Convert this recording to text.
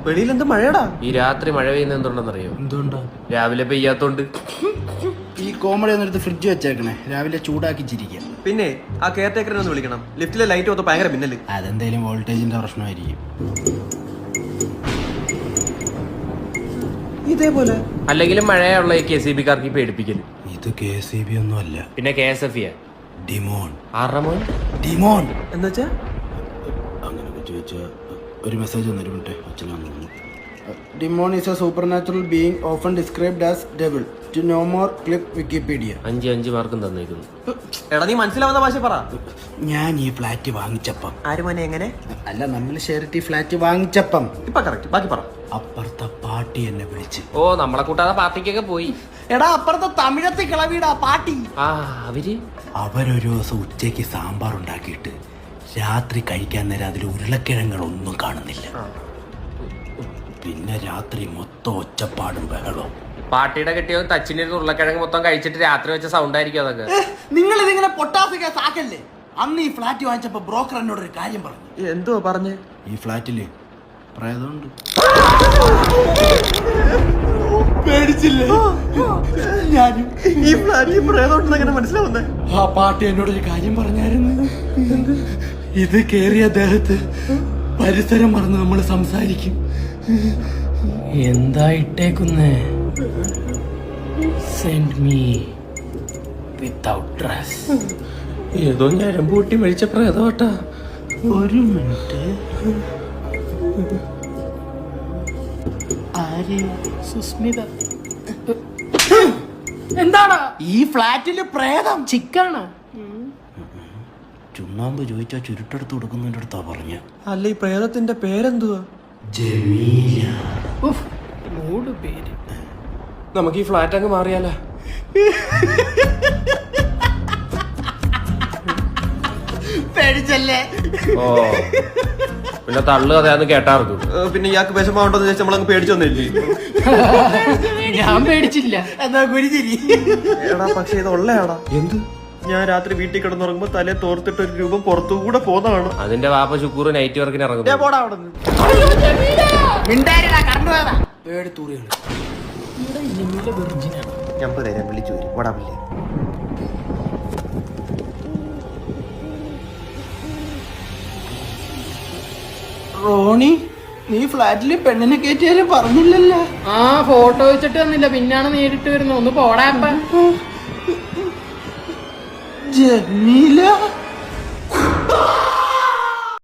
വെളിയിൽ എന്ത് മഴയടാ? ഈ രാത്രി മഴ പെയ്യുന്ന എന്തുണ്ടെന്നറിയോ? എന്തുകൊണ്ടാ? രാവിലെ പെയ്യാത്തോണ്ട്. ഈ കോമഡി ഒന്നെടുത്ത് ഫ്രിഡ്ജ് വെച്ചേക്കണേ, രാവിലെ ചൂടാക്കി ചിരിക്കാം. പിന്നെ ആ കെയർ ടേക്കറിനെ ഒന്ന് വിളിക്കണം. ലിഫ്റ്റിലെ ലൈറ്റ് മൊത്തം ഭയങ്കര മിന്നല്. അതെന്തേലും വോൾട്ടേജിന്റെ പ്രശ്നമായിരിക്കും. ഇതേപോലെ അല്ലെങ്കിലും മഴയുള്ള KCB കാർക്ക് പേടിപ്പിക്കല്. ഇത് KCB ഒന്നും അല്ല, പിന്നെ KSF. ഡിമോൺ. ആറമോൻ ഡിമോൺ എന്നുവെച്ചാ അങ്ങനെയൊക്കെ ചോദിച്ചാൽ ഒരു മെസ്സേജ് വന്നൊരു മിനിറ്റ്, അച്ഛനാന്ന് തോന്നുന്നു. Demon is a supernatural being often described as devil. To know more click Wikipedia. 5 മാർക്കും തന്നേക്കുന്നു. എടാ നീ മനസ്സിലാവുന്ന ഭാഷ പറ. ഞാൻ ഈ ഫ്ലാറ്റ് വാങ്ങിച്ചപ്പം, ആര് മോനെ എങ്ങനെ? അല്ല നമ്മൾ ഷെയറിറ്റി ഫ്ലാറ്റ് വാങ്ങിച്ചപ്പം ഇപ്പൊ കറക്റ്റ്, ബാക്കി പറ. അപ്പുറത്തെ പാട്ടി എന്നെ വിളിച്ച്. ഓ, നമ്മളെ കൂട്ടാതെ പാർട്ടിക്കൊക്കെ പോയി. എടാ അപ്പുറത്തെ തമിഴത്തെ കിളവിടാ പാട്ടി. അവരൊരു ദിവസം ഉച്ചയ്ക്ക് സാമ്പാർ ഉണ്ടാക്കിയിട്ട് രാത്രി കഴിക്കാൻ നേരം അതിൽ ഉരുളക്കിഴങ്ങുകളൊന്നും കാണുന്നില്ല. പിന്നെ രാത്രി മൊത്തം ഒച്ചപ്പാടും ബഹളവും. പാർട്ടിയുടെ കെട്ടിയോ തച്ചിനിരുന്ന് ഉരുളക്കിഴങ്ങ് മൊത്തം കഴിച്ചിട്ട് രാത്രി വെച്ച സൗണ്ട് ആയിരിക്കും അതൊക്കെ. നിങ്ങൾ ഇതിങ്ങനെ പൊട്ടാസിക്ക സാക്കല്ലേ. അന്ന് ഈ ഫ്ലാറ്റ് വാങ്ങിച്ചപ്പോ ബ്രോക്കർ എന്നോട് ഒരു കാര്യം പറഞ്ഞു. എന്തുവാ പറഞ്ഞേ? ഈ ഫ്ലാറ്റില് പ്രേതമുണ്ട്. പേടിച്ചില്ലേ? ഞാനും ഈ ഫ്ലാറ്റിൽ പ്രേതമുണ്ടെന്ന് എങ്ങനെ മനസ്സിലാവുന്നേ? ആ പാട്ടി എന്നോട് ഒരു കാര്യം പറഞ്ഞായിരുന്നു. ഇത് കേറിയ ദേഹത്ത് പരിസരം മറന്ന് നമ്മൾ സംസാരിക്കും. എന്തായിട്ടേക്കുന്നേ? Send me without dress. ഏതോ ഞരമ്പ് കൂട്ടി മരിച്ച പ്രേതോട്ടാ. ഒരു മിനിറ്റ്. സുസ്മിത. എന്താണ് ഈ ഫ്ലാറ്റില് പ്രേതം? ചിക്കാണ്. ചുണ്ണാമ്പ് ചോദിച്ചാ ചുരുട്ടെടുത്ത് കൊടുക്കുന്നതിന്റെ അടുത്താ പറഞ്ഞ. അല്ല ഈ പ്രേതത്തിന്റെ പേരെന്തുവാ? ജമീല. പേര്. നമുക്ക് ഈ ഫ്ലാറ്റ് അങ്ങ് മാറിയാലോ? പേടിച്ചല്ലേ? ഓ, പിന്നെ തള്ളു കഥയാന്ന് കേട്ടാർക്കും. പിന്നെ ഇയാൾക്ക് വിഷമമുണ്ടോന്ന് ചോദിച്ചാൽ നമ്മളങ്ങ് പേടിച്ചൊന്നില്ലേ? ഞാൻ പേടിച്ചില്ല. എന്നാ കുരിചിരി. എടാ പക്ഷെ ഇത് ഉള്ളയാടാ. എന്ത്? ഞാൻ രാത്രി വീട്ടിൽ കിടന്നുറങ്ങുമ്പോ തലേ തോർത്തിട്ട് ഒരു രൂപം പുറത്തുകൂടെ പോന്നതാണ്. അതിന്റെ വാപ്പ ശുക്കൂർ നൈറ്റ് വർക്കിന് ഇറങ്ങും. ഞാൻ പറയാം, വിളിച്ചു വരും. ഓടാവില്ലേ? റോണി, നീ ഫ്ലാറ്റില് പെണ്ണിനെ കയറ്റിയാലും പറഞ്ഞില്ലല്ലോ. ആ ഫോട്ടോ വെച്ചിട്ട് വന്നില്ല, പിന്നാണ് നേരിട്ട് വരുന്നത്. ഒന്ന് പോടാ. ജമീല.